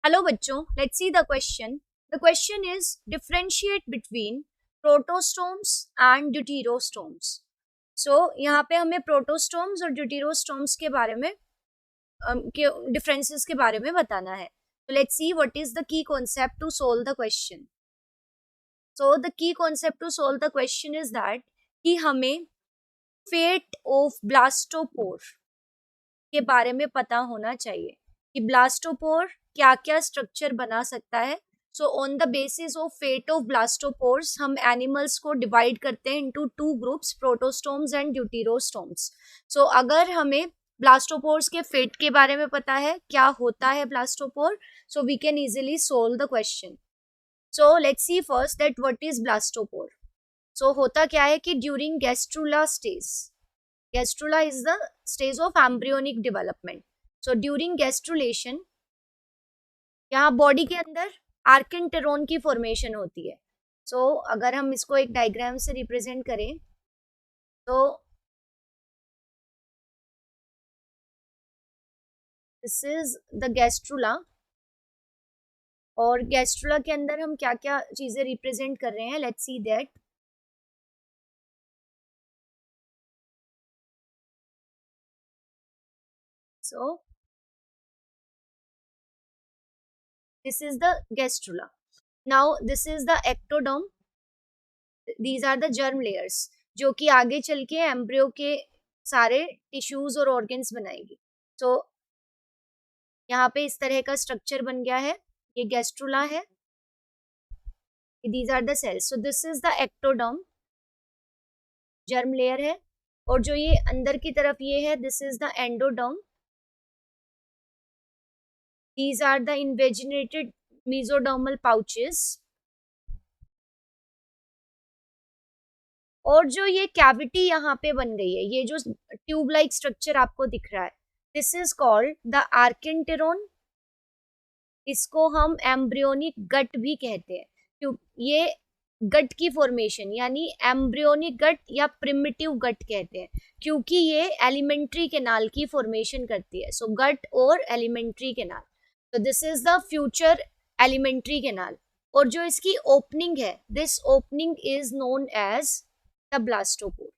Hello बच्चों, let's see the question. The question is differentiate between protostomes and deuterostomes. So यहाँ पे हमें protostomes और ड्यूटेरोस्टोम्स के बारे में के डिफरेंसेस के बारे में बताना है. तो let's see what is the key concept to solve the question. So the key concept to solve the question is that कि हमें फेट ऑफ ब्लास्टोपोर के बारे में पता होना चाहिए कि ब्लास्टोपोर क्या क्या स्ट्रक्चर बना सकता है. So on the basis of fate of blastopores हम एनिमल्स को डिवाइड करते हैं into two groups, protostomes and deuterostomes. So अगर हमें ब्लास्टोपोर्स के फेट के बारे में पता है क्या होता है blastopore, so we can easily solve the question. So let's see first that what is blastopore. So होता क्या है कि during gastrula stage, gastrula is the stage of embryonic development. So during gastrulation यहाँ बॉडी के अंदर आर्किनटेरोन की formation होती है. सो अगर हम इसको एक डायग्राम से रिप्रेजेंट करें तो दिस इज द गैस्ट्रुला, और गैस्ट्रुला के अंदर हम क्या क्या चीजें रिप्रेजेंट कर रहे हैं, let's see that. So this is the gastrula. Now this is the ectoderm. These are the germ layers जो कि आगे चल के एम्ब्रियो के सारे टिश्यूज और ऑर्गन्स बनाएगी. तो यहाँ पे इस तरह का स्ट्रक्चर बन गया है. ये गैस्ट्रुला है. These are the cells. So this is the ectoderm, germ layer है. और जो ये अंदर की तरफ ये है, this is the endoderm. These are the invaginated mesodermal pouches. और जो ये कैविटी यहाँ पे बन गई है, ये जो ट्यूब लाइक स्ट्रक्चर आपको दिख रहा है, दिस इज कॉल्ड द आर्किनटेरोन. इसको हम एम्ब्रियोनिक गट भी कहते हैं. क्यों? ये गट की फॉर्मेशन यानी एम्ब्रियोनिक गट या प्रिमिटिव गट कहते हैं, क्योंकि ये एलिमेंट्री कैनाल की फॉर्मेशन करती है. सो गट और एलिमेंट्री कैनाल. तो this is the future alimentary canal. और जो इसकी ओपनिंग है, this opening is known as the blastopore.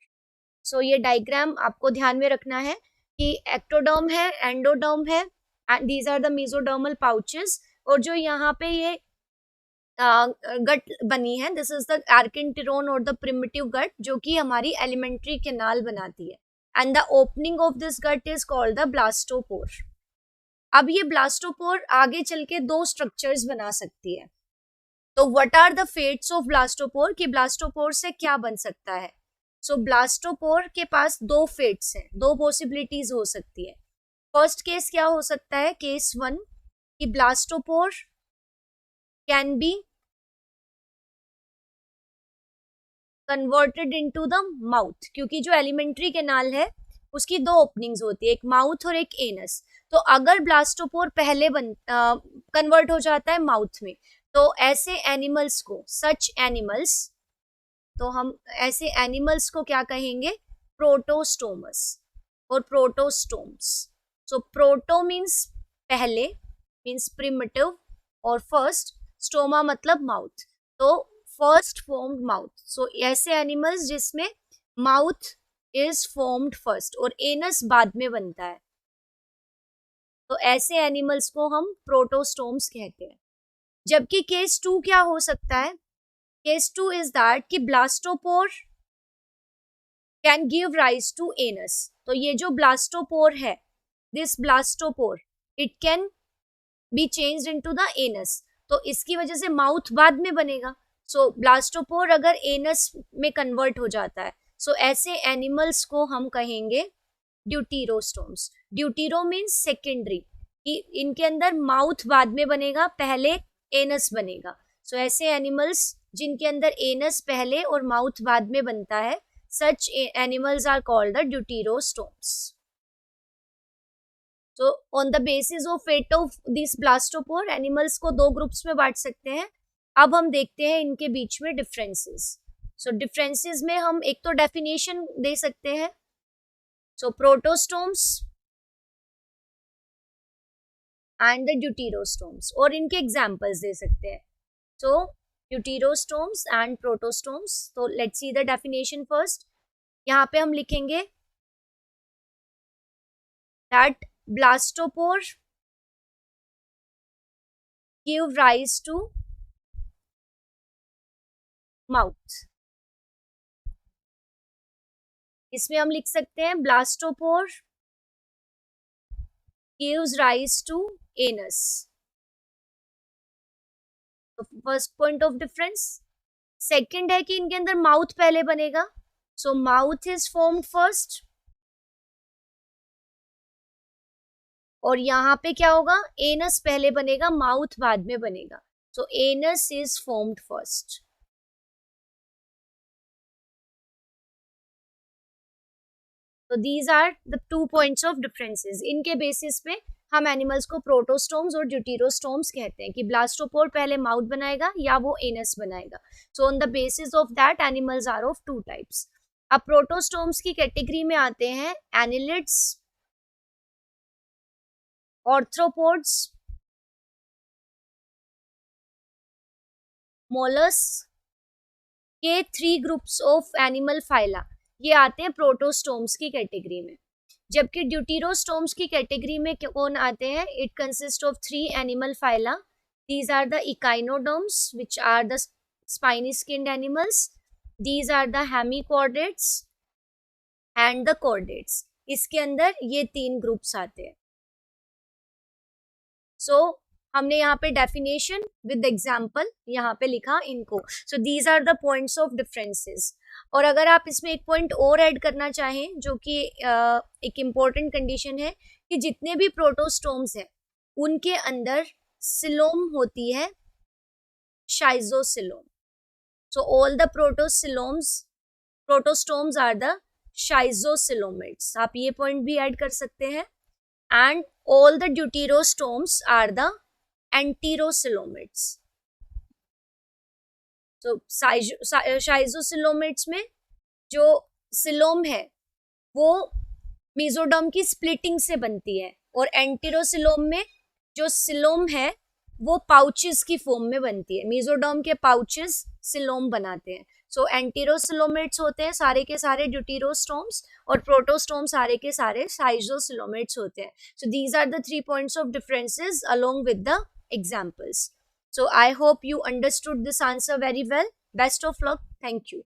So ये डायग्राम आपको ध्यान में रखना है कि एक्टोडर्म है, एंडोडर्म है, these are the mesodermal pouches. और जो यहाँ पे ये गट बनी है, दिस इज द आर्किनटेरोन और द प्रिमिटिव गट जो कि हमारी एलिमेंट्री कैनाल बनाती है. And the opening of this gut is called the blastopore. अब ये ब्लास्टोपोर आगे चल के दो स्ट्रक्चर्स बना सकती है. तो what are the fates of blastopore, कि ब्लास्टोपोर से क्या बन सकता है. सो ब्लास्टोपोर के पास दो फेट्स हैं, दो पॉसिबिलिटीज हो सकती है. फर्स्ट केस क्या हो सकता है, केस 1, कि blastopore can be converted into the mouth, क्योंकि जो एलिमेंट्री कैनाल है उसकी दो ओपनिंग्स होती है, एक माउथ और एक एनस. तो अगर ब्लास्टोपोर पहले कन्वर्ट हो जाता है माउथ में, तो ऐसे एनिमल्स को, सच एनिमल्स, तो हम ऐसे एनिमल्स को क्या कहेंगे, प्रोटोस्टोमस और प्रोटोस्टोम्स. सो प्रोटो मीन्स पहले, मीन्स प्रिमिटिव, और फर्स्ट, स्टोमा मतलब माउथ. तो फर्स्ट फॉर्म्ड माउथ. सो ऐसे एनिमल्स जिसमें माउथ इज फॉर्म्ड फर्स्ट और एनस बाद में बनता है, तो ऐसे एनिमल्स को हम प्रोटोस्टोम्स कहते हैं. जबकि केस 2 क्या हो सकता है, केस 2 इज दैट कि blastopore can give rise to anus. तो ये जो ब्लास्टोपोर है, this blastopore, it can be changed into the anus. तो इसकी वजह से माउथ बाद में बनेगा. सो ब्लास्टोपोर अगर एनस में कन्वर्ट हो जाता है, सो ऐसे एनिमल्स को हम कहेंगे ड्यूटेरोस्टोम्स. ड्यूटेरो मीन्स सेकेंडरी, कि इनके अंदर माउथ बाद में बनेगा, पहले एनस बनेगा. सो ऐसे एनिमल्स जिनके अंदर एनस पहले और माउथ बाद में बनता है, such animals are called the deuterostomes. So on the basis of fate of these blastopore, animals को दो ग्रुप्स में बांट सकते हैं. अब हम देखते हैं इनके बीच में डिफरेंसेस. सो डिफरेंसेस में हम एक तो डेफिनेशन दे सकते हैं. So protostomes and the deuterostomes, और इनके एग्जांपल्स दे सकते हैं. So deuterostomes and protostomes. तो let's see the definition first. यहाँ पे हम लिखेंगे that blastopore give rise to mouth. इसमें हम लिख सकते हैं blastopore gives rise to anus. तो first point of difference. Second है कि इनके अंदर माउथ पहले बनेगा. So mouth is formed first. और यहाँ पे क्या होगा, एनस पहले बनेगा, माउथ बाद में बनेगा. So anus is formed first. तो these are the 2 points of differences. इनके बेसिस पे हम एनिमल्स को प्रोटोस्टोम्स और ड्यूटेरोस्टोम्स कहते हैं कि ब्लास्टोपोर पहले माउथ बनाएगा या वो एनस बनाएगा. So on the basis of that animals are of 2 types. अब प्रोटोस्टोम्स की कैटेगरी में आते हैं एनिलिड्स, ऑर्थ्रोपोड्स, मोलस्क के 3 ग्रुप्स ऑफ एनिमल फाइला. ये आते हैं प्रोटोस्टोम्स की कैटेगरी में. जबकि ड्यूटेरोस्टोम्स की कैटेगरी में कौन आते हैं, it consist of 3 animal phyla. These are the echinoderms which are the spiny skinned animals. These are the hemichordates and the chordates. इसके अंदर ये 3 ग्रुप्स आते हैं. सो हमने यहाँ पे डेफिनेशन विद एग्जाम्पल यहाँ पे लिखा इनको. So these are the points of differences. और अगर आप इसमें एक पॉइंट और ऐड करना चाहें जो कि एक इम्पॉर्टेंट कंडीशन है कि जितने भी प्रोटोस्टोम्स हैं उनके अंदर सिलोम होती है, schizocoelom. So all the protostomes are the schizocoelomates. आप ये पॉइंट भी ऐड कर सकते हैं. And all the deuterostomes are the enterocoelomates. तो शाइजोसिलोमेट्स में जो सिलोम है वो मेसोडर्म की स्प्लिटिंग से बनती है, और एंटीरोसिलोम में जो सिलोम है वो पाउचेस की फॉर्म में बनती है. मेसोडर्म के पाउचेस सिलोम बनाते हैं. सो एंटीरोसिलोमेट्स होते हैं सारे के सारे ड्यूटेरोस्टोम्स, और प्रोटोस्टोम सारे के सारे शाइजोसिलोमेट्स होते हैं. So these are the 3 points of differences along with the examples. So I hope you understood this answer very well. Best of luck. Thank you.